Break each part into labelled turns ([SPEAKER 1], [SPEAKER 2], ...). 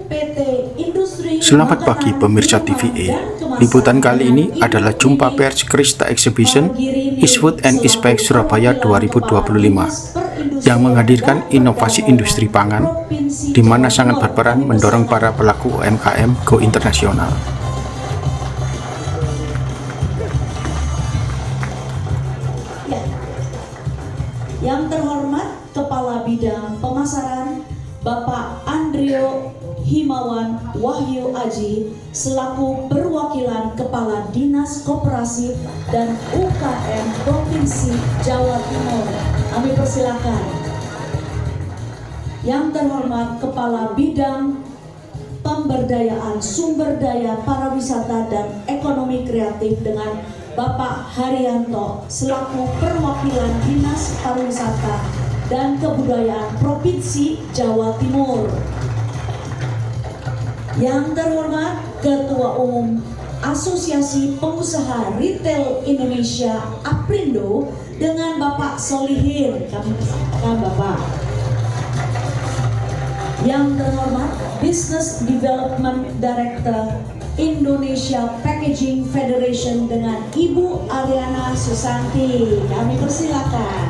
[SPEAKER 1] PT Industri.
[SPEAKER 2] Selamat pagi pemirsa TVE. Liputan kali ini adalah jumpa pers Krista Exhibition East Food and East Bike Surabaya 2025 yang menghadirkan inovasi industri pangan di mana sangat berperan mendorong para pelaku UMKM go internasional.
[SPEAKER 1] Yang terhormat Kepala Bidang Pemasaran Bapak Andrio Himawan Wahyu Aji selaku perwakilan Kepala Dinas Koperasi dan UKM Provinsi Jawa Timur. Kami persilakan. Yang terhormat Kepala Bidang Pemberdayaan Sumber Daya Pariwisata dan Ekonomi Kreatif dengan Bapak Haryanto selaku perwakilan Dinas Pariwisata dan Kebudayaan Provinsi Jawa Timur. Yang terhormat Ketua Umum Asosiasi Pengusaha Retail Indonesia Aprindo dengan Bapak Solihin. Kami persilakan Bapak. Yang terhormat Business Development Director Indonesia Packaging Federation dengan Ibu Ariana Susanti. Kami persilakan.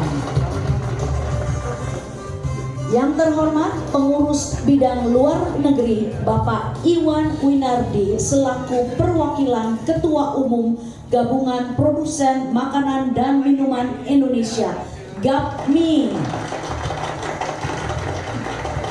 [SPEAKER 1] Yang terhormat Pengurus Bidang Luar Negeri Bapak Iwan Winardi selaku perwakilan Ketua Umum Gabungan Produsen Makanan dan Minuman Indonesia GAPMI.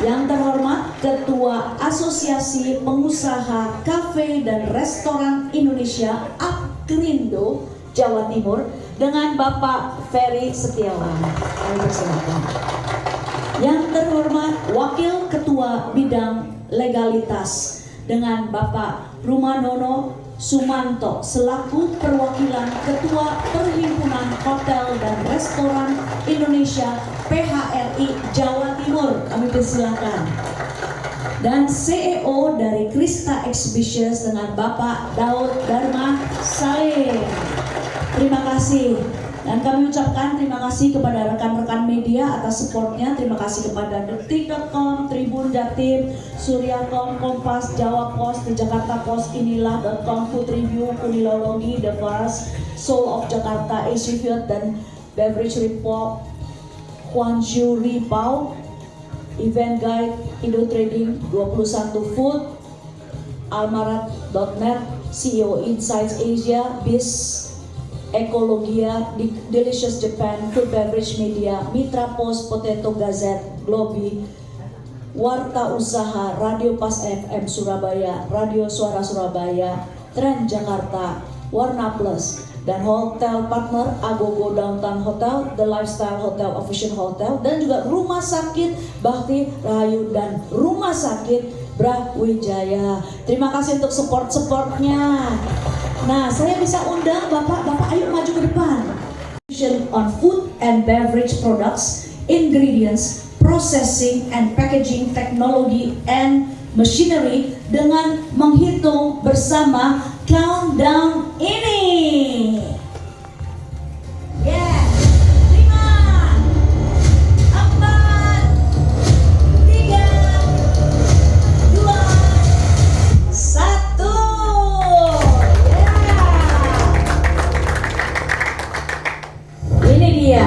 [SPEAKER 1] Yang terhormat Ketua Asosiasi Pengusaha Kafe dan Restoran Indonesia APKRINDO Jawa Timur dengan Bapak Ferry Setiawan. Kami persilakan. Yang terhormat Wakil Ketua Bidang Legalitas dengan Bapak Rumanono Sumanto selaku perwakilan Ketua Perhimpunan Hotel dan Restoran Indonesia PHRI Jawa Timur. Kami persilakan. Dan CEO dari Krista Exhibitions dengan Bapak Daud Dharma Salim. Terima kasih. Dan kami ucapkan terima kasih kepada rekan-rekan media atas supportnya. Terima kasih kepada Detik.com, Tribun Jatim, Suryacom, Kompas, Jawa Post, The Jakarta Post, Inilah.com, Food Review, Kunilologi, The Vars, Soul of Jakarta, AC Field, dan Beverage Report, Huanju Ripau, Event Guide, Indo Trading, 21 Food, Almarat.net, CEO Insights Asia, BIS, Ekologia, Delicious Japan, Food Beverage Media, Mitra Post, Potato Gazette, Globi, Warta Usaha, Radio Pas FM Surabaya, Radio Suara Surabaya, Trend Jakarta, Warna Plus, dan hotel partner Agogo Downtown Hotel, The Lifestyle Hotel, Official Hotel, dan juga Rumah Sakit Bakti Rahayu dan Rumah Sakit Brawijaya. Terima kasih untuk support-supportnya. Nah, saya bisa undang Bapak ayo maju ke depan. On food and beverage products, ingredients, processing and packaging technology and machinery dengan menghitung bersama countdown ini. Yeah. 5, 4, 3, 2, 1. Ini dia.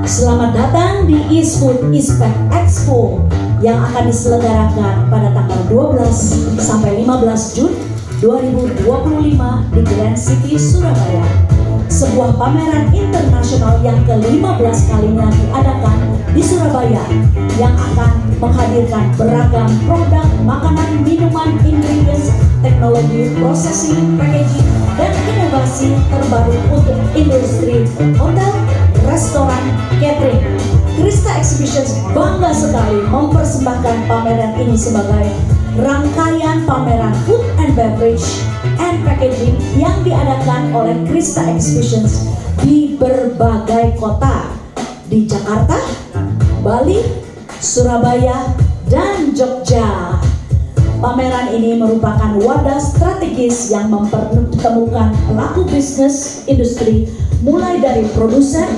[SPEAKER 1] Selamat datang di East Food East Bike Expo yang akan diselenggarakan pada tanggal 12 sampai 15 Juni 2025 di Grand City Surabaya. Sebuah pameran internasional yang ke-15 kalinya diadakan di Surabaya yang akan menghadirkan beragam produk makanan, minuman, ingredients, teknologi, processing, packaging, dan inovasi terbaru untuk industri hotel, restoran, catering. Krista Exhibitions bangga sekali mempersembahkan pameran ini sebagai rangkaian pameran food and beverage and packaging yang diadakan oleh Krista Exhibitions di berbagai kota di Jakarta, Bali, Surabaya, dan Jogja. Pameran ini merupakan wadah strategis yang mempertemukan pelaku bisnis industri mulai dari produsen,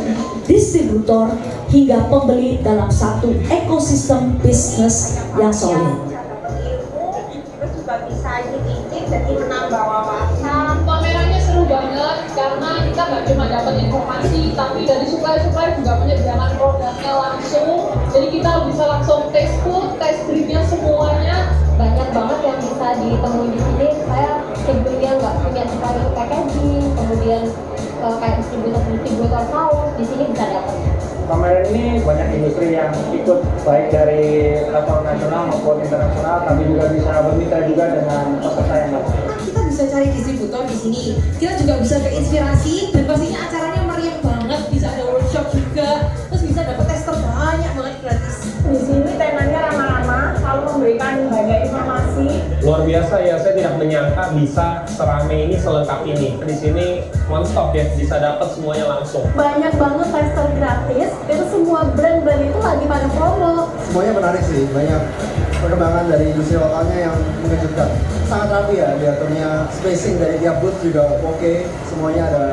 [SPEAKER 1] distributor, hingga pembeli dalam satu ekosistem bisnis yang solid.
[SPEAKER 3] juga bisa nyicip jadi menambah wawasan.
[SPEAKER 4] Pamerannya seru banget karena kita nggak cuma dapat informasi, tapi dari supplier-supplier juga menyediakan produknya langsung. Jadi kita bisa langsung taste food, taste drinknya semuanya.
[SPEAKER 3] Banyak banget yang bisa ditemui di sini. Saya sebelumnya nggak punya sekali packaging, kemudian kayak distributor saus di sini bisa dapat.
[SPEAKER 5] Pameran ini banyak industri yang ikut, baik dari level nasional maupun internasional, tapi juga bisa bermitra juga dengan peserta yang lain.
[SPEAKER 6] Kita bisa cari distributor di sini. Kita juga bisa keinspirasi dan pastinya acaranya meriah banget. Bisa ada workshop juga, terus bisa dapat tester banyak banget gratis.
[SPEAKER 3] Di sini temanya ramah-ramah, selalu memberikan banyak informasi.
[SPEAKER 5] Luar biasa ya, saya tidak menyangka bisa serame ini, selengkap ini. Di sini one stop ya, bisa dapat semuanya langsung.
[SPEAKER 3] Banyak banget tester gratis, itu semua brand-brand itu lagi pada promo.
[SPEAKER 7] Semuanya menarik sih, banyak perkembangan dari industri lokalnya yang mengejutkan. Sangat rapi ya, diaturnya spacing dari tiap booth juga oke. Semuanya ada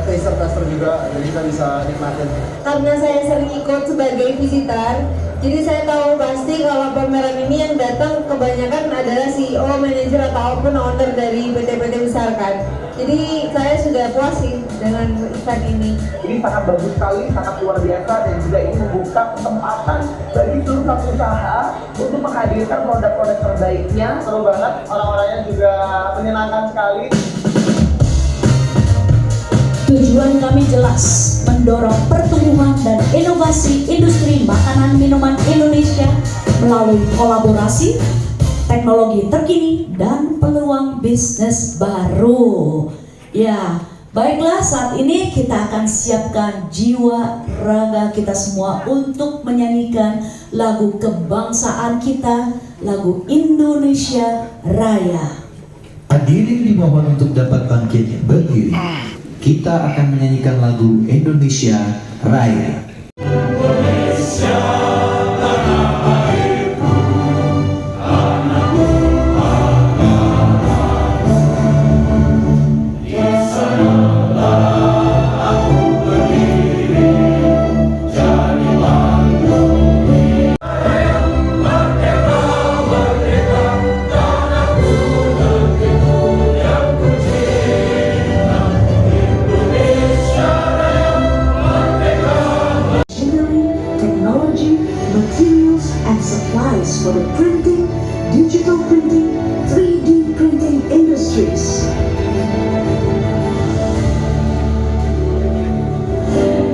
[SPEAKER 7] taster juga, jadi kita bisa nikmatin.
[SPEAKER 6] Karena saya sering ikut sebagai visitor, jadi saya tahu pasti kalau pameran ini yang datang kebanyakan adalah CEO, manajer ataupun owner dari PT-PT besar kan. Jadi saya sudah puas sih dengan event ini.
[SPEAKER 8] Ini sangat bagus sekali, sangat luar biasa, dan juga ini membuka kesempatan bagi seluruh pelaku usaha untuk menghadirkan produk-produk terbaiknya. Seru banget, orang-orangnya juga menyenangkan sekali.
[SPEAKER 1] Tujuan kami jelas, mendorong pertumbuhan dan inovasi industri makanan minuman Indonesia melalui kolaborasi, teknologi terkini, dan peluang bisnis baru. Ya, baiklah, saat ini kita akan siapkan jiwa raga kita semua untuk menyanyikan lagu kebangsaan kita, lagu Indonesia Raya.
[SPEAKER 9] Hadirin dimohon untuk dapat bangkit berdiri. Kita akan menyanyikan lagu Indonesia Raya.
[SPEAKER 1] For the printing, digital printing, 3D printing industries.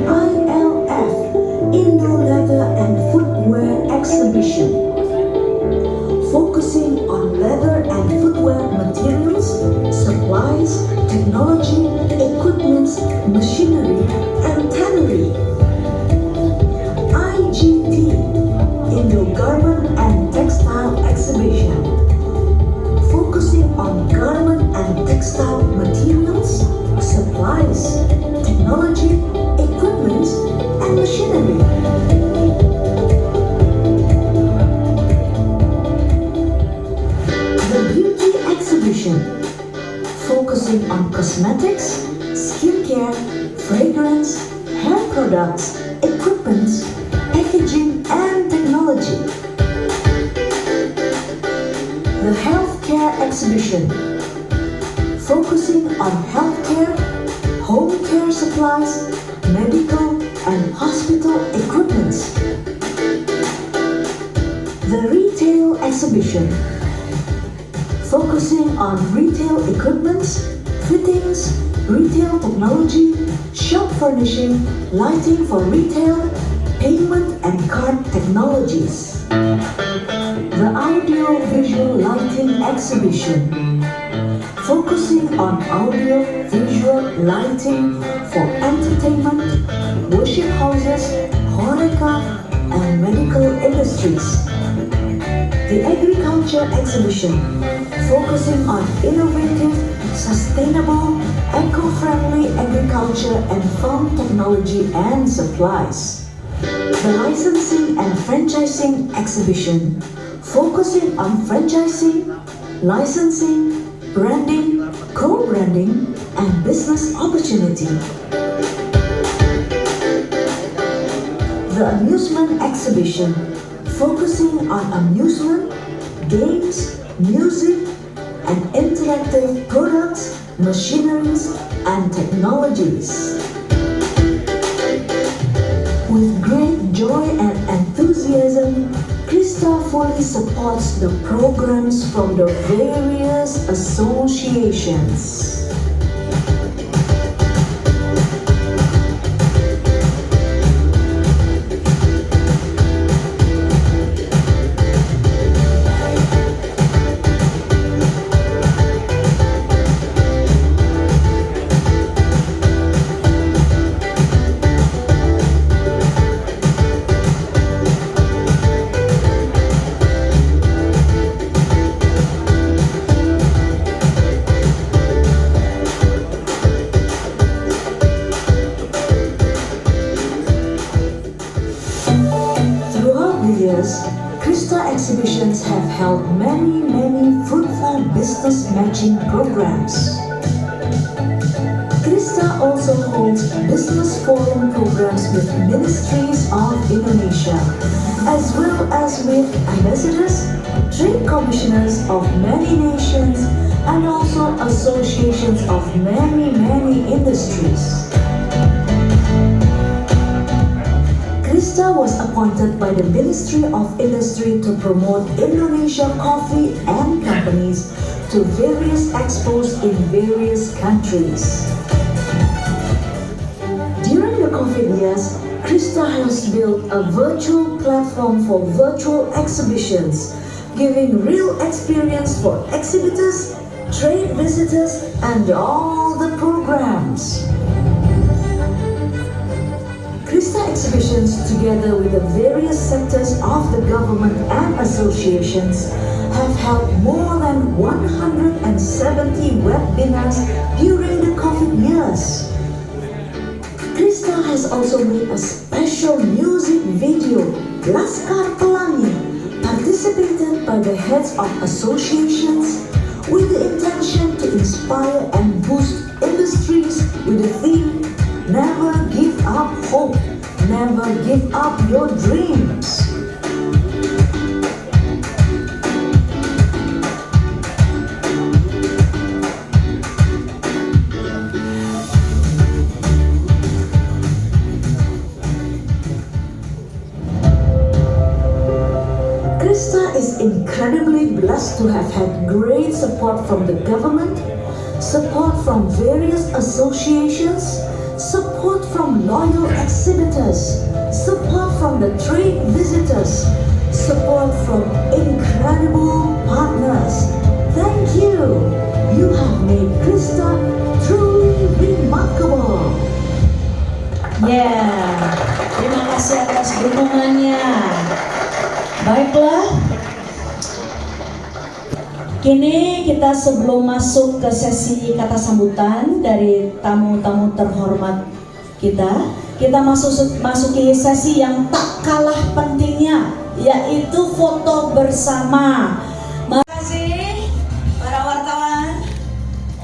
[SPEAKER 1] ILF, Indo Leather and Footwear Exhibition, focusing on leather and footwear materials, supplies, technology, equipments, machinery, and tannery. IGT, Indo Garment and Textile Exhibition, focusing on garment and textile materials, supplies, technology, equipment, and machinery. The Beauty Exhibition, focusing on cosmetics, skincare, fragrance, hair products, equipment, packaging, and technology. The Healthcare Exhibition, focusing on healthcare, home care supplies, medical and hospital equipment. The Retail Exhibition, focusing on retail equipment, fittings, retail technology, shop furnishing, lighting for retail, payment and card technologies. The Audio-Visual Lighting Exhibition, focusing on audio-visual lighting for entertainment, worship houses, HoReCa, and medical industries. The Agriculture Exhibition, focusing on innovative, sustainable, eco-friendly agriculture and farm technology and supplies. The Licensing and Franchising Exhibition, focusing on franchising, licensing, branding, co-branding, and business opportunity. The Amusement Exhibition, focusing on amusement, games, music, and interactive products, machineries, and technologies. With great joy and enthusiasm, Krista fully supports the programs from the various associations. Krista Exhibitions have held many fruitful business matching programs. Krista also holds business forum programs with ministries of Indonesia, as well as with ambassadors, trade commissioners of many nations, and also associations of many industries. Krista was appointed by the Ministry of Industry to promote Indonesia coffee and companies to various expos in various countries. During the COVID years, Krista has built a virtual platform for virtual exhibitions, giving real experience for exhibitors, trade visitors, and all the programs. Krista Exhibitions, together with the various sectors of the government and associations, have held more than 170 webinars during the COVID years. Krista has also made a special music video, Laskar Pelangi, participated by the heads of associations with the intention to inspire and boost industries with the theme Never give up hope, never give up your dreams. Krista is incredibly blessed to have had great support from the government, support from various associations, support from loyal exhibitors, support from the trade visitors, support from incredible partners. Thank you. You have made Krista truly remarkable. Yeah, terima kasih atas dukungannya. Baiklah, kini kita sebelum masuk ke sesi kata sambutan dari tamu-tamu terhormat kita masuki sesi yang tak kalah pentingnya, yaitu foto bersama. Terima kasih para wartawan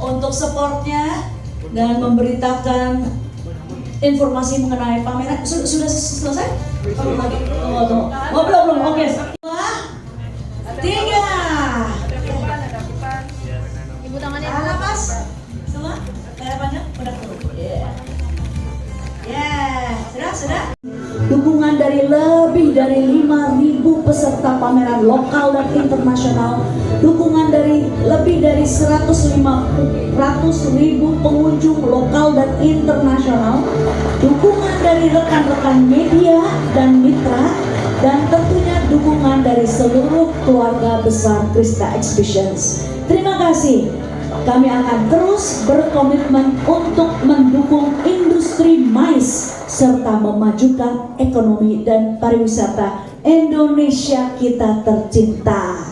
[SPEAKER 1] untuk supportnya dan memberitakan informasi mengenai pameran. Sudah selesai? Belum lagi? Belum. Oke. 2, 3.
[SPEAKER 3] Ibu tangannya
[SPEAKER 1] Pas semua harapannya udah sudah dukungan dari lebih dari 5.000 peserta pameran lokal dan internasional, dukungan dari lebih dari 100.000 pengunjung lokal dan internasional, dukungan dari rekan-rekan media dan mitra, dan tentunya dukungan dari seluruh keluarga besar Krista Exhibitions. Terima kasih. Kami akan terus berkomitmen untuk mendukung industri mais serta memajukan ekonomi dan pariwisata Indonesia kita tercinta.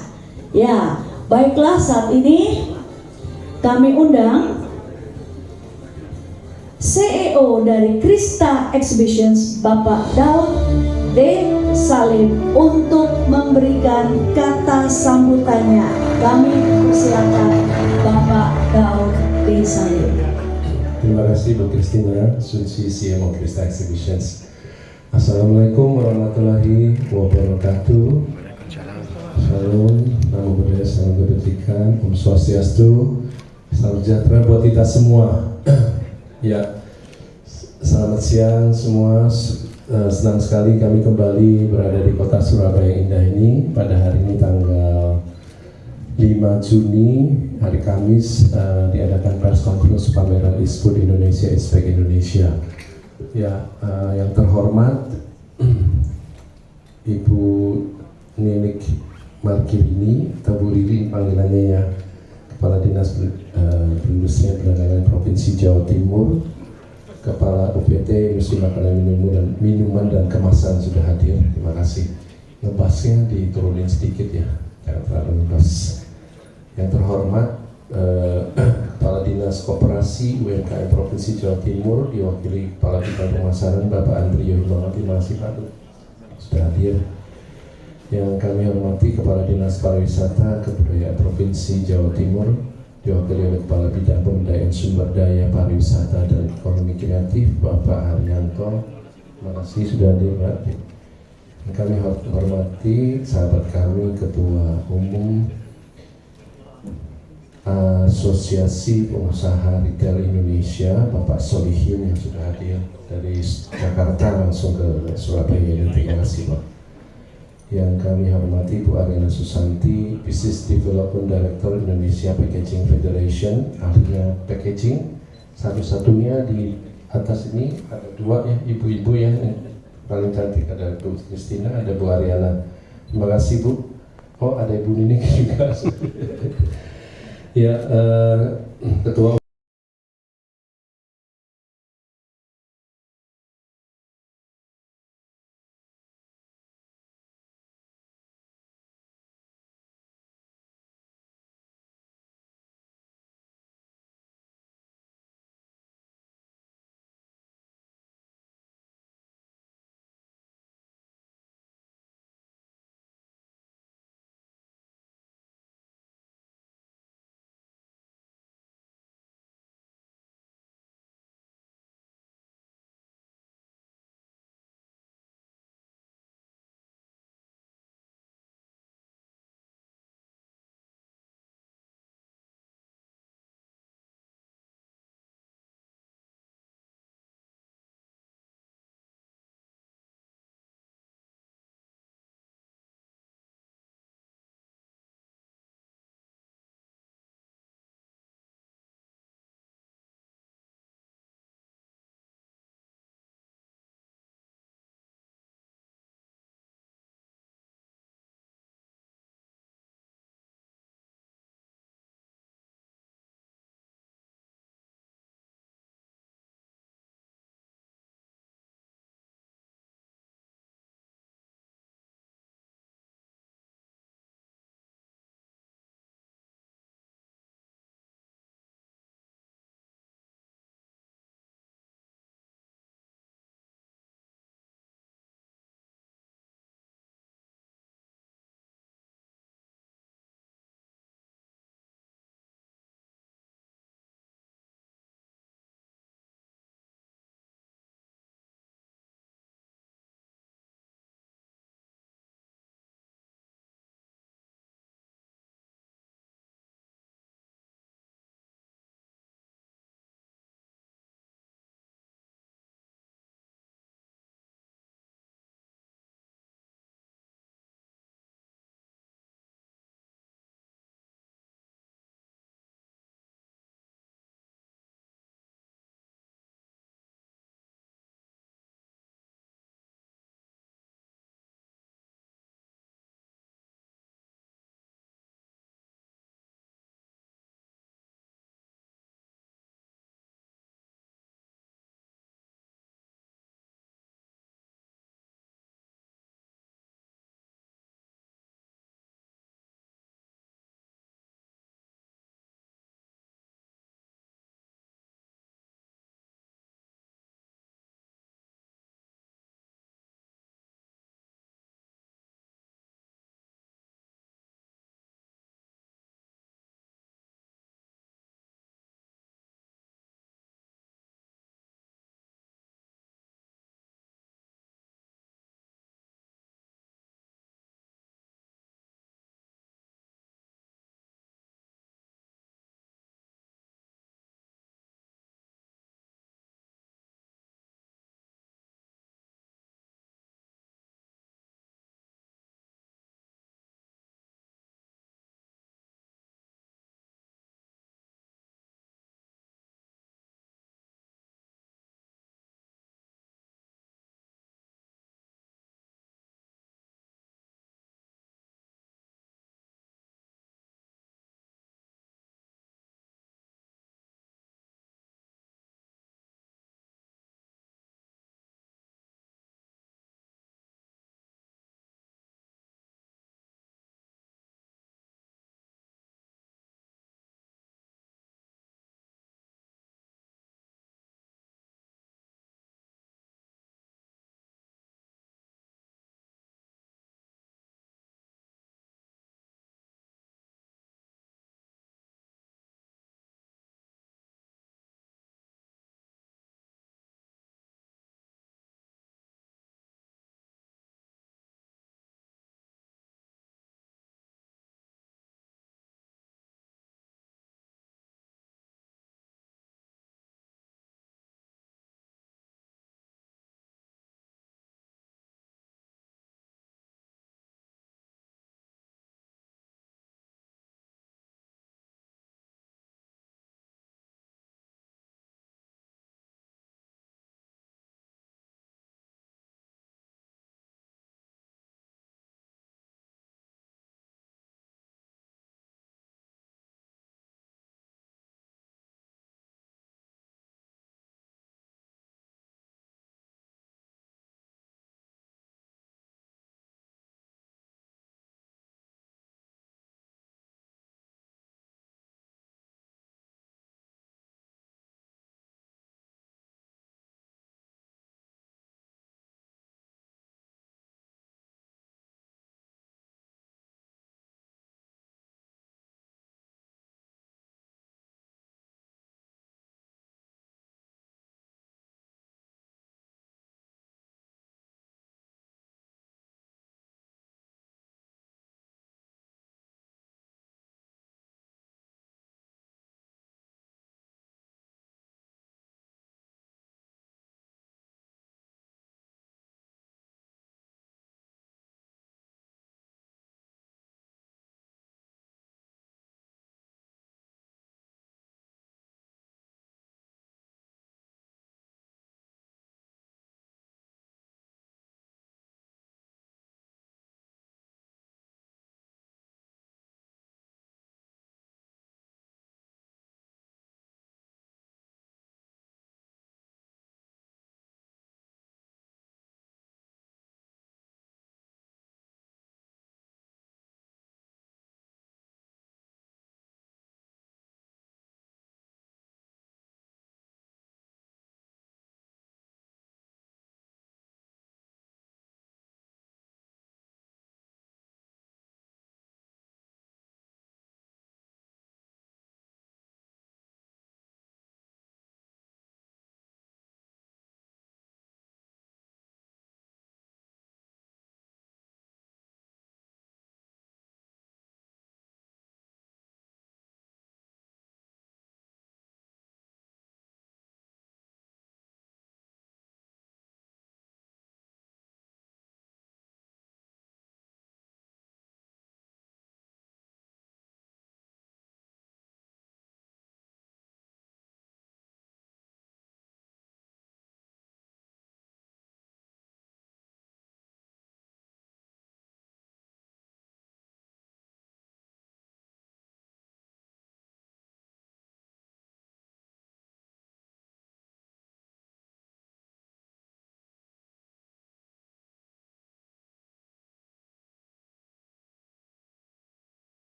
[SPEAKER 1] Ya, baiklah, saat ini kami undang CEO dari Krista Exhibitions, Bapak Daud D. Salim, untuk memberikan kata sambutannya. Kami persilakan Bapak Daud D. Salim.
[SPEAKER 10] Terima kasih Bu Christina, Sunsi CMO Krista Exhibitions. Assalamualaikum warahmatullahi wabarakatuh. Shalom, Namo Buddhaya, Salam Kebajikan, Om Swastiastu, salam sejahtera buat kita semua. Ya, selamat siang semua. Senang sekali kami kembali berada di kota Surabaya yang indah ini pada hari ini tanggal 5 Juni, hari Kamis, diadakan press conference pameran ISPUT Indonesia Ispek Indonesia. Ya, yang terhormat Ibu Ninik Markirini atau Bu Riri panggilannya ya, Kepala Dinas Perindustrian Perdagangan Provinsi Jawa Timur, Kepala UPT Industri Makanan Minuman dan Kemasan sudah hadir. Terima kasih. Ngebasnya diturunin sedikit ya, jangan terlalu ngebas. Yang terhormat Kepala Dinas Koperasi UMKM Provinsi Jawa Timur diwakili Kepala Bidang Pemasaran Bapak Andrio Himawati. Terima kasih Pak sudah hadir. Yang kami hormati Kepala Dinas Pariwisata Kebudayaan Provinsi Jawa Timur diwakili oleh Kepala Bidang Pemberdayaan Sumber Daya Pariwisata dan Ekonomi Kreatif Bapak Haryanto. Terima kasih sudah hadir Pak. Kami hormati sahabat kami Ketua Umum Asosiasi Pengusaha Retail Indonesia Bapak Solihin yang sudah hadir dari Jakarta langsung ke Surabaya ini. Terima kasih Pak. Yang kami hormati Bu Ariana Susanti, Business Development Director Indonesia Packaging Federation, ahlinya packaging. Satu-satunya di atas ini ada dua ya, ibu-ibu yang paling cantik, ada Bu Christina, ada Bu Ariana. Terima kasih Bu. Oh ada Ibu Ninik juga. Ya, Ketua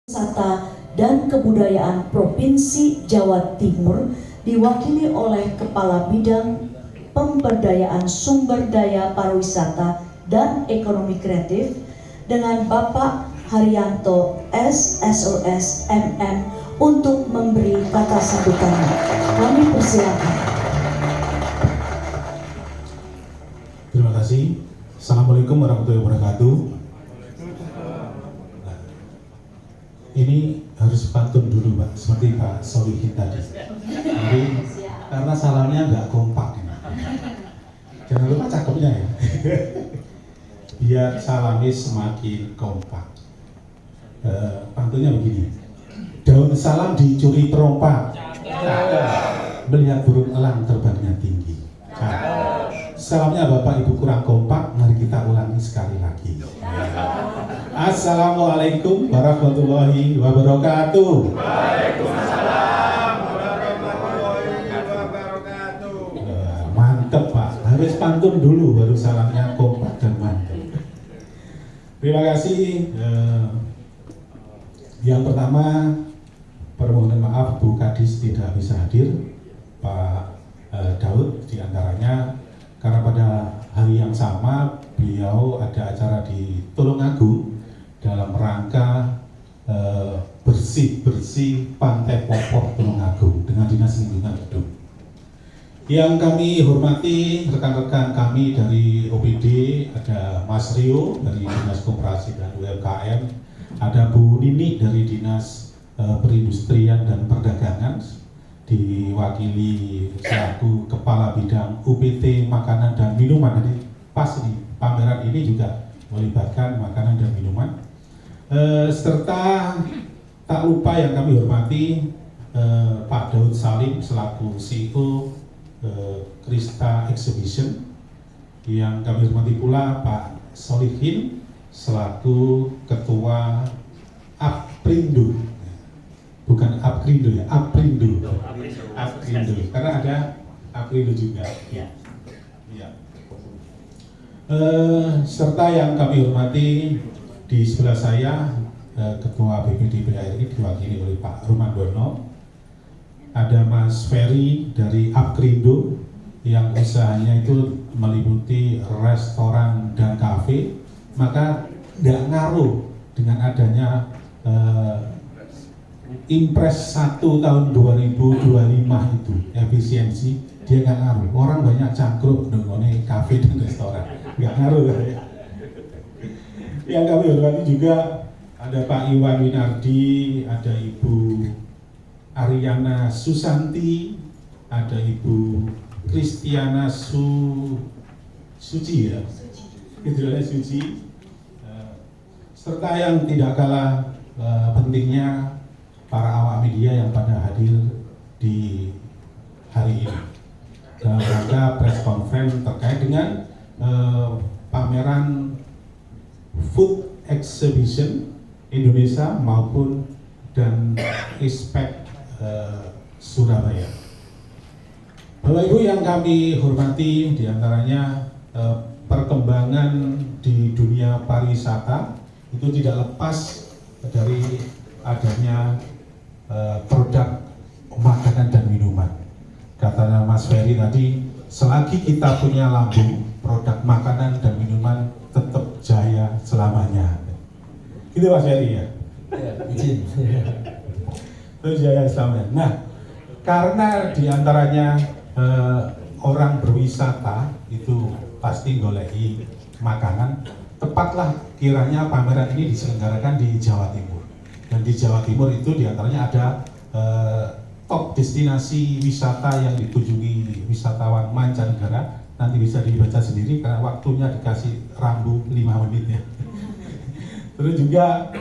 [SPEAKER 1] Wisata dan Kebudayaan Provinsi Jawa Timur diwakili oleh Kepala Bidang Pemberdayaan Sumber Daya Pariwisata dan Ekonomi Kreatif dengan Bapak Haryanto SSOS MM untuk memberi kata sambutannya. Kami persilakan.
[SPEAKER 11] Terima kasih. Assalamualaikum warahmatullahi wabarakatuh. Nah, ini harus pantun dulu, Pak, seperti Pak Solihin tadi. Jadi karena salamnya nggak kompak ini. Jangan lupa cakepnya ya. Biar salamnya semakin kompak. Pantunnya begini. Daun salam dicuri perompak. Melihat burung elang terbangnya tinggi. Salamnya Bapak Ibu kurang kompak, mari kita ulangi sekali lagi. Assalamualaikum warahmatullahi wabarakatuh. Waalaikumsalam warahmatullahi wabarakatuh. Mantep Pak, harus pantun dulu baru salamnya kompak dan mantep. Terima kasih. Yang pertama, permohonan maaf Bu Kadis tidak bisa hadir, Pak Daud diantaranya. Karena pada hari yang sama beliau ada acara di Tulungagung dalam rangka bersih-bersih Pantai Popoh Tulungagung dengan Dinas Lingkungan Hidup. Yang kami hormati rekan-rekan kami dari OPD, ada Mas Rio dari Dinas Koperasi dan UMKM, ada Bu Nini dari Dinas Perindustrian dan Perdagangan, diwakili selaku Kepala Bidang UPT Makanan dan Minuman. Jadi pas di pameran ini juga melibatkan makanan dan minuman. Serta tak lupa yang kami hormati Pak Daud Salim selaku CEO Krista Exhibition. Yang kami hormati pula Pak Solihin selaku Ketua APRINDO. Bukan APRINDO ya, APRINDO. APRINDO, karena ada APRINDO juga. Ya. Ya. Serta yang kami hormati di sebelah saya, Ketua BPD PRI diwakili oleh Pak Rumandono. Ada Mas Ferry dari APRINDO yang usahanya itu meliputi restoran dan kafe. Maka nggak ngaruh dengan adanya Impres 1 tahun 2025 itu efisiensi, dia nggak ngaruh. Orang banyak cangkruk dengan kafe dan restoran, nggak ngaruh ya. Yang kami hormati juga ada Pak Iwan Winardi, ada Ibu Ariana Susanti, ada Ibu Kristiana Suci ya, Suci, serta yang tidak kalah pentingnya para awak media yang pada hadir di hari ini dalam rangka press conference terkait dengan pameran Food Exhibition Indonesia maupun dan ISPEK Surabaya. Bapak Ibu yang kami hormati, diantaranya perkembangan di dunia pariwisata itu tidak lepas dari adanya produk makanan dan minuman. Katanya Mas Ferry tadi, selagi kita punya lambung, produk makanan dan minuman tetap jaya selamanya. Gitu Mas Ferry ya? Izin. Terus jaya selamanya. Nah, karena diantaranya orang berwisata itu pasti goleki makanan, tepatlah kiranya pameran ini diselenggarakan di Jawa Timur. Dan di Jawa Timur itu diantaranya ada top destinasi wisata yang dikunjungi wisatawan mancanegara. Nanti bisa dibaca sendiri karena waktunya dikasih rambu 5 menit ya. Terus juga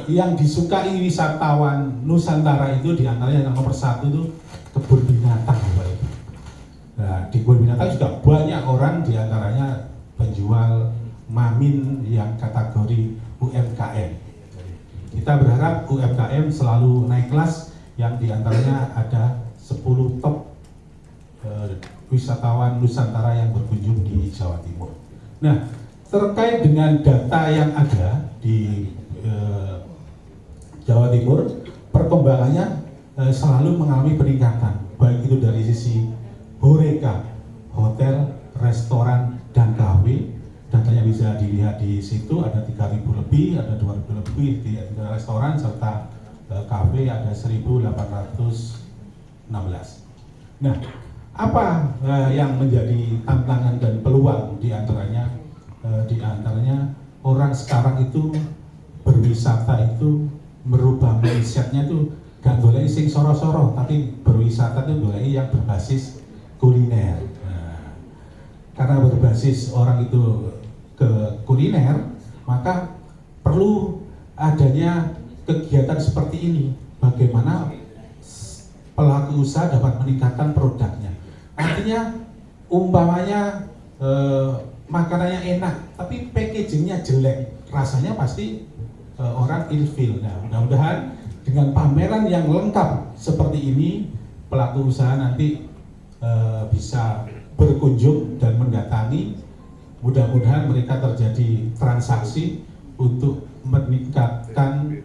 [SPEAKER 11] yang disukai wisatawan Nusantara itu diantaranya yang nomor 1 itu kebun binatang. Nah, di kebun binatang juga banyak orang, diantaranya penjual mamin yang kategori UMKM. Kita berharap UMKM selalu naik kelas, yang diantaranya ada 10 top wisatawan Nusantara yang berkunjung di Jawa Timur. Nah, terkait dengan data yang ada di Jawa Timur, perkembangannya selalu mengalami peningkatan, baik itu dari sisi HoReCa, hotel, restoran, dan kafe. Datanya bisa dilihat di situ, ada 3.000 lebih, ada 2.000 lebih di restoran, serta kafe ada 1.816. Nah, apa yang menjadi tantangan dan peluang di antaranya? Di antaranya orang sekarang itu berwisata itu merubah mindsetnya itu gak boleh sing soro-soro, tapi berwisata itu boleh yang berbasis kuliner. Nah, karena berbasis orang itu ke kuliner, maka perlu adanya kegiatan seperti ini. Bagaimana pelaku usaha dapat meningkatkan produknya. Artinya umpamanya makanannya enak, tapi packagingnya jelek, rasanya pasti orang ilfil. Nah, mudah-mudahan dengan pameran yang lengkap seperti ini, pelaku usaha nanti bisa berkunjung dan mendatangi. Mudah-mudahan mereka terjadi transaksi untuk meningkatkan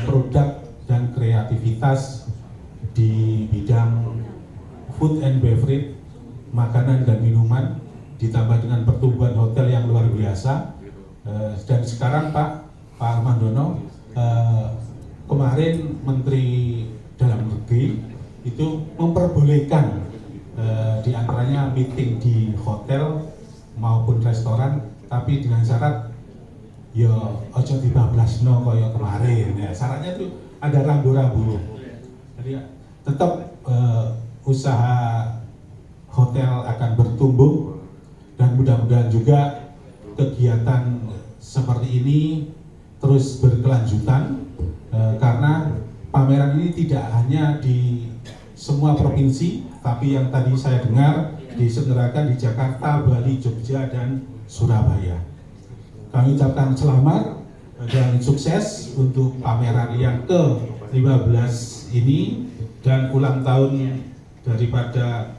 [SPEAKER 11] produk dan kreativitas di bidang food and beverage, makanan dan minuman, ditambah dengan pertumbuhan hotel yang luar biasa. Dan sekarang Pak Armandono, kemarin Menteri Dalam Negeri itu memperbolehkan di antaranya meeting di hotel maupun restoran, tapi dengan syarat ya ojo dibablasno kaya kemarin. Ya, syaratnya itu ada rambu-rambu. Jadi tetap usaha hotel akan bertumbuh, dan mudah-mudahan juga kegiatan seperti ini terus berkelanjutan, karena pameran ini tidak hanya di semua provinsi, tapi yang tadi saya dengar diselenggarakan di Jakarta, Bali, Jogja, dan Surabaya. Kami ucapkan selamat dan sukses untuk pameran yang ke-15 ini, dan ulang tahun daripada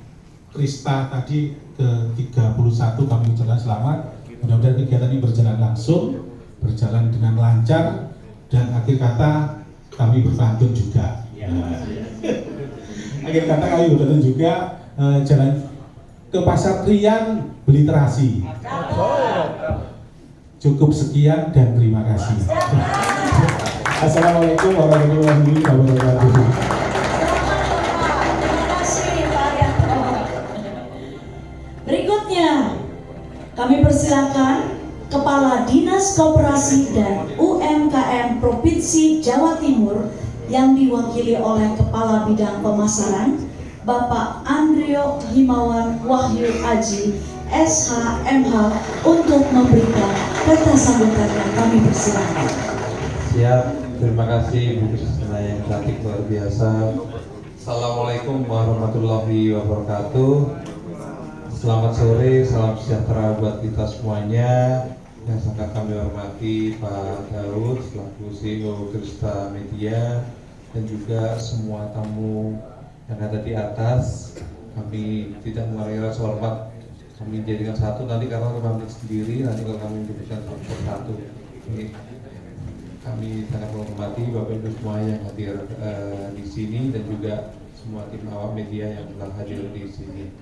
[SPEAKER 11] Krista tadi ke-31 kami ucapkan selamat. Mudah-mudahan kegiatan ini berjalan langsung, berjalan dengan lancar, dan akhir kata kami berpantun juga. Akhir kata kami berpantun juga, jalan ke Pasar Krian beli terasi. Cukup sekian dan terima kasih. Assalamualaikum warahmatullahi wabarakatuh.
[SPEAKER 1] Terima kasih Pak Yanto. Berikutnya kami persilakan Kepala Dinas Koperasi dan UMKM Provinsi Jawa Timur yang diwakili oleh Kepala Bidang Pemasaran Bapak Andrio Himawan Wahyu Aji SHMH untuk memberikan kata sambutan yang kami persilakan.
[SPEAKER 12] Siap, terima kasih Bu Kristina yang cantik luar biasa. Assalamualaikum warahmatullahi wabarakatuh. Selamat sore, salam sejahtera buat kita semuanya. Yang sangat kami hormati Pak Daud selaku CEO Krista Media, dan juga semua tamu yang ada di atas. Kami tidak mengurangi rasa hormat, kami jadikan satu nanti karena kami sendiri, nanti kalau kami menjadikan satu. Kami sangat menghormati Bapak Ibu semua yang hadir di sini, dan juga semua tim awak media yang telah hadir di sini.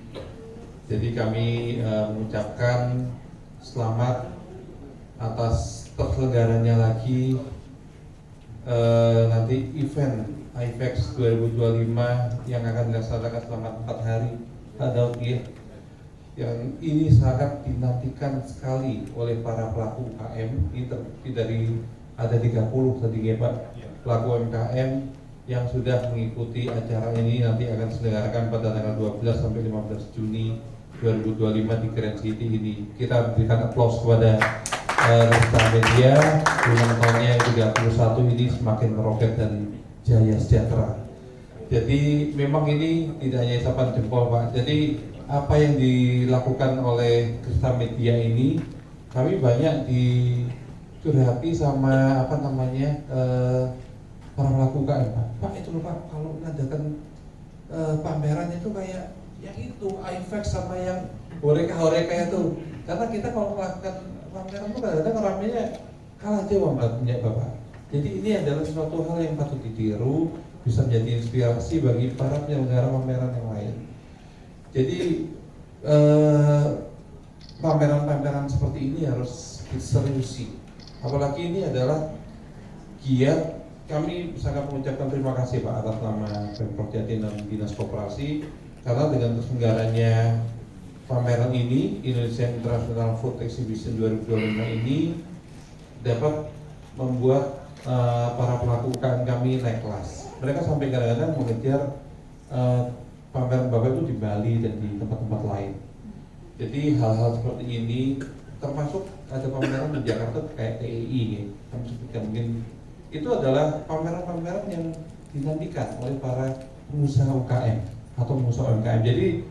[SPEAKER 12] Jadi kami mengucapkan selamat atas terselenggaranya lagi nanti event IFEX 2025 yang akan dilaksanakan selama 4 hari. Ada yang ini sangat dinantikan sekali oleh para pelaku UKM. Ini terdiri dari ada 30 tadi ya Pak, pelaku UMKM yang sudah mengikuti acara ini. Nanti akan diselenggarakan pada tanggal 12 sampai 15 Juni 2025 di Grand City ini. Kita berikan aplaus kepada Krista Media, ulang tahunnya yang 31 ini semakin meroket dan jaya sejahtera. Jadi memang ini tidak hanya isapan jempol Pak. Jadi apa yang dilakukan oleh Krista Media ini, kami banyak dicurhati sama para pelaku UKM Pak itu loh Pak, kalau mengadakan pameran itu kayak yang itu IFEX sama yang HoReCa itu, karena kita kalau melakukan pameran itu kadang-kadang ramenya kalah jauh Mbak Bapak. Jadi ini adalah suatu hal yang patut ditiru, bisa menjadi inspirasi bagi para penyelenggara pameran yang lain. Jadi pameran-pameran seperti ini harus diseriusi. Apalagi ini adalah giat. Kami sangat mengucapkan terima kasih Pak atas nama Pemprov Jatim dan Dinas Koperasi, karena dengan terselenggaranya pameran ini, Indonesia International Food Exhibition 2025 ini dapat membuat para pelaku UKM kami naik kelas. Mereka sampai kadang-kadang mengejar pameran Bapak itu di Bali dan di tempat-tempat lain. Jadi hal-hal seperti ini, termasuk ada pameran di Jakarta kayak TEI, kami sebutkan mungkin itu adalah pameran-pameran yang dinantikan oleh para pengusaha UKM atau pengusaha UMKM. Jadi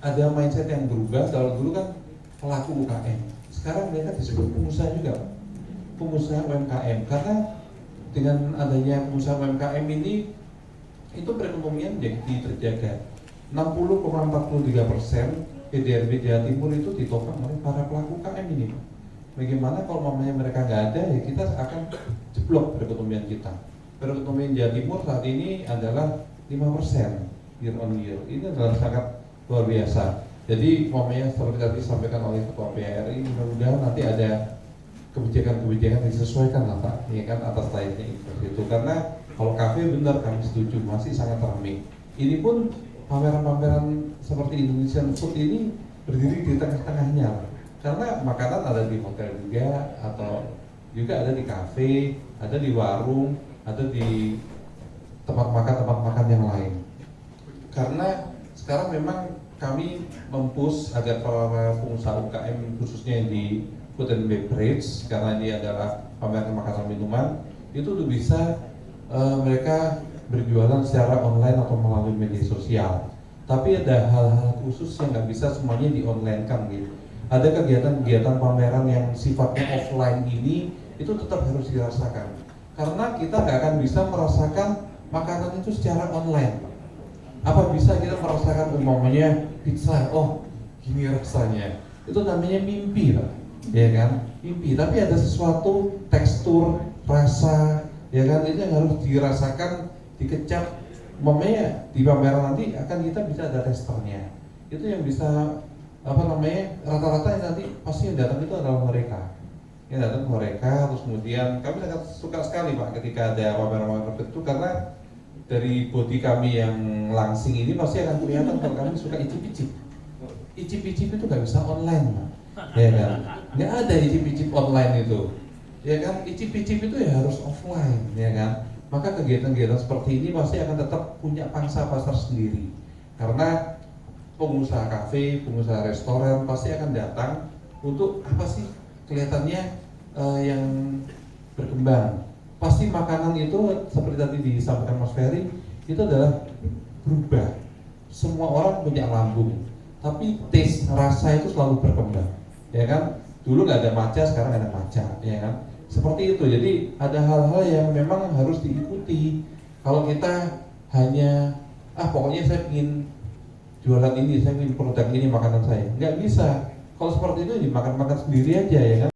[SPEAKER 12] ada mindset yang berubah. Kalau dulu kan pelaku UKM, sekarang mereka disebut pengusaha juga, pengusaha UMKM. Karena dengan adanya pengusaha UMKM ini, itu perekonomian jadi terjaga. 60,43% PDRB Jawa Timur itu ditopang oleh para pelaku UKM ini. Bagaimana kalau mamanya mereka nggak ada, ya kita akan jeblok perekonomian kita. Perekonomian Jawa Timur saat ini adalah 5% year on year. Ini adalah sangat luar biasa. Jadi mamanya seperti tadi disampaikan oleh Ketua PRI, mudah-mudahan nanti ada kebijakan-kebijakan disesuaikan lah Pak, ya kan, atas layaknya itu. Karena kalau kafe benar kami setuju, masih sangat ramai. Ini pun pameran-pameran seperti Indonesian Food ini berdiri di tengah-tengahnya. Karena makanan ada di hotel juga, atau juga ada di kafe, ada di warung, ada di tempat makan yang lain. Karena sekarang memang kami mempush agar para pengusaha UKM khususnya di food and beverage, karena ini adalah pameran makanan minuman, itu tuh bisa mereka berjualan secara online atau melalui media sosial. Tapi ada hal-hal khusus yang nggak bisa semuanya di online kan gitu. Ada kegiatan-kegiatan pameran yang sifatnya offline ini itu tetap harus dirasakan, karena kita nggak akan bisa merasakan makanan itu secara online. Apa bisa kita merasakan umpamanya pizza, oh gini rasanya, itu namanya mimpi Pak, ya kan, mimpi. Tapi ada sesuatu tekstur, rasa, ya kan, itu yang harus dirasakan, dikecap. Umpamanya di pameran nanti akan kita bisa ada testernya, itu yang bisa rata-rata yang nanti pasti yang datang itu adalah mereka, yang datang mereka. Terus kemudian kami sangat suka sekali Pak ketika ada pameran-pameran seperti itu, karena dari body kami yang langsing ini pasti akan kelihatan kalau kami suka icip-icip. Icip-icip itu nggak bisa online Pak, ya kan, nggak ada icip-icip online itu, ya kan. Icip-icip itu ya harus offline, ya kan. Maka kegiatan-kegiatan seperti ini pasti akan tetap punya pangsa pasar sendiri, karena pengusaha kafe, pengusaha restoran pasti akan datang untuk apa sih kelihatannya yang berkembang. Pasti makanan itu seperti tadi disampaikan Mas Ferry, itu adalah berubah. Semua orang punya lambung, tapi taste, rasa itu selalu berkembang, ya kan. Dulu nggak ada matcha, sekarang ada matcha, ya kan. Seperti itu. Jadi ada hal-hal yang memang harus diikuti. Kalau kita hanya pokoknya saya ingin jualan ini, saya ingin produk ini, makanan saya, nggak bisa. Kalau seperti itu dimakan-makan sendiri aja, ya kan.